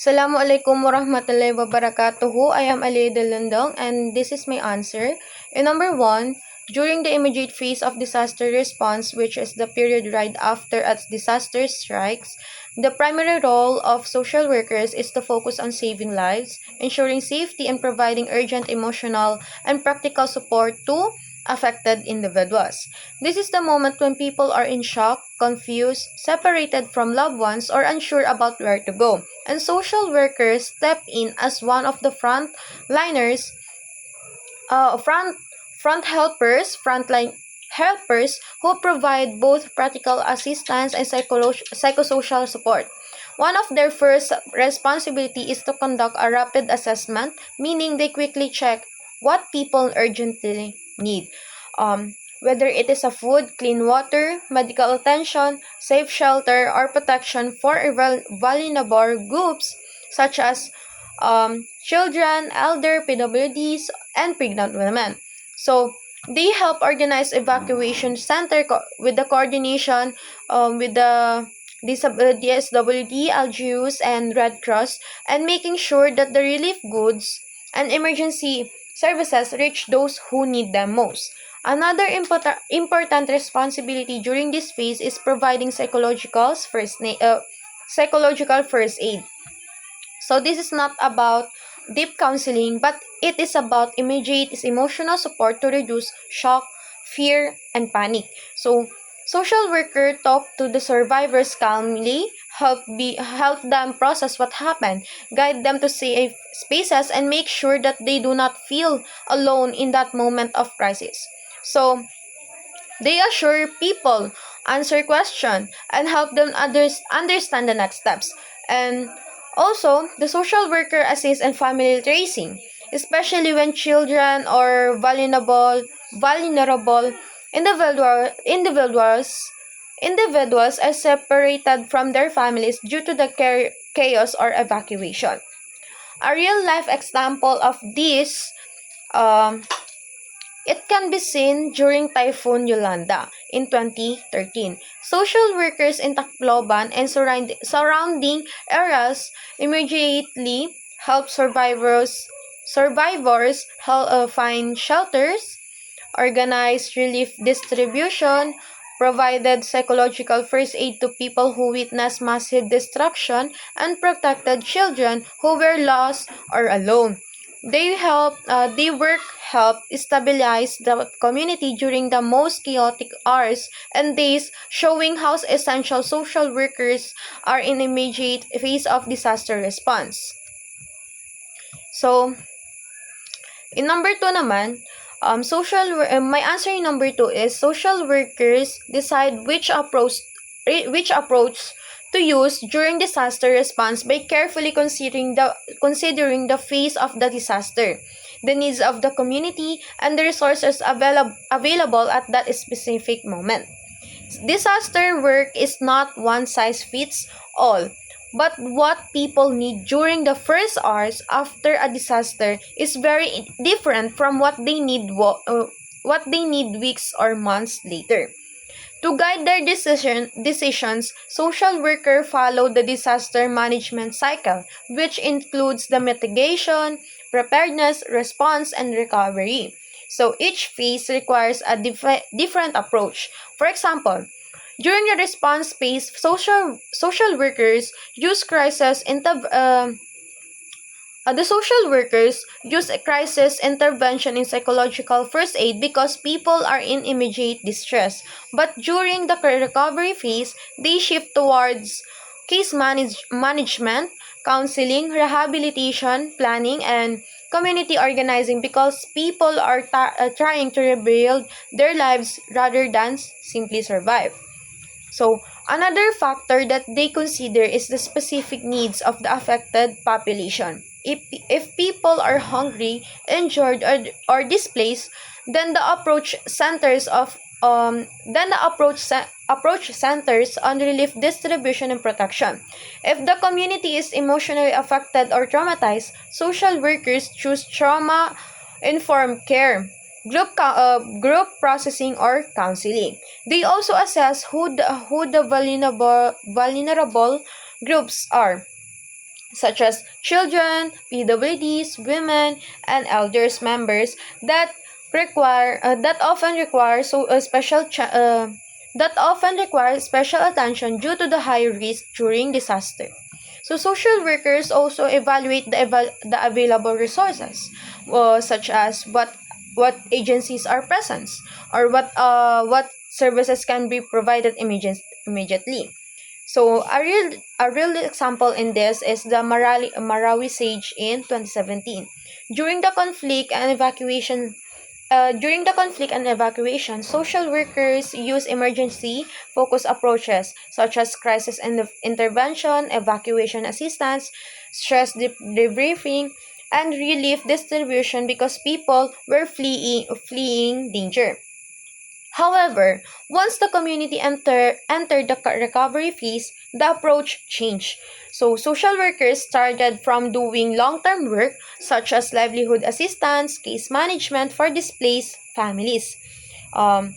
Assalamualaikum warahmatullahi wabarakatuh. I am Ali Delundong and this is my answer. In number 1, during the immediate phase of disaster response, which is the period right after a disaster strikes, the primary role of social workers is to focus on saving lives, ensuring safety, and providing urgent emotional and practical support to affected individuals. This is the moment when people are in shock, confused, separated from loved ones, or unsure about where to go. And social workers step in as one of the frontliners, frontline helpers who provide both practical assistance and psychosocial support. One of their first responsibility is to conduct a rapid assessment, meaning they quickly check what people urgently need. Whether it is a food, clean water, medical attention, safe shelter, or protection for vulnerable groups such as children, elder, PWDs, and pregnant women. So, they help organize evacuation center with the coordination with the DSWD, LGUs, and Red Cross, and making sure that the relief goods and emergency services reach those who need them most. Another important responsibility during this phase is providing psychological first aid. So this is not about deep counseling, but it is about immediate emotional support to reduce shock, fear, and panic. So social worker talk to the survivors calmly, help them process what happened, guide them to safe spaces, and make sure that they do not feel alone in that moment of crisis. So they assure people, answer questions, and help them understand the next steps. And also, the social worker assists in family tracing, especially when children or vulnerable individuals are separated from their families due to the chaos or evacuation. A real life example of this um, it can be seen during Typhoon Yolanda in 2013. Social workers in Tacloban and surrounding areas immediately helped survivors find shelters, organized relief distribution, provided psychological first aid to people who witnessed massive destruction, and protected children who were lost or alone. Their work help stabilize the community during the most chaotic hours and days, showing how essential social workers are in immediate phase of disaster response. So, in number 2 naman, my answer in number 2 is social workers decide which approach to use during disaster response by carefully considering the phase of the disaster, the needs of the community, and the resources available at that specific moment. Disaster work is not one size fits all, but what people need during the first hours after a disaster is very different from what they need weeks or months later. To guide their decisions, social workers follow the disaster management cycle, which includes the mitigation, preparedness, response, and recovery. So each phase requires a different approach. For example, during the response phase, social workers use the social workers use a crisis intervention in psychological first aid because people are in immediate distress. But during the recovery phase, they shift towards management, counseling, rehabilitation, planning, and community organizing because people are trying to rebuild their lives rather than simply survive. So, another factor that they consider is the specific needs of the affected population. If people are hungry, injured, or displaced, then the approach centers on relief distribution and protection. If the community is emotionally affected or traumatized, social workers choose trauma informed care, group processing, or counseling. They also assess who the vulnerable groups are, such as children, PWDs, women, and elders members that often require special attention due to the high risk during disaster. So social workers also evaluate the available resources, such as what agencies are present, or what services can be provided immediately. So a real example in this is the Marawi siege in 2017. During the conflict and evacuation social workers use emergency focused approaches such as crisis intervention, evacuation assistance, debriefing, and relief distribution because people were fleeing danger. However, once the community entered the recovery phase, the approach changed. So, social workers started from doing long-term work such as livelihood assistance, case management for displaced families. Um,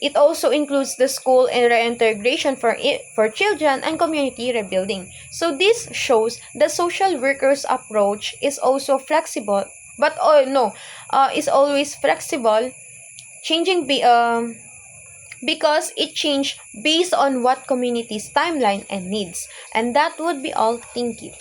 it also includes the school and reintegration for children and community rebuilding. So, this shows the social workers' approach is also flexible, but oh no, is always flexible, changing because it changed based on what community's timeline and needs. And that would be all. Thank you.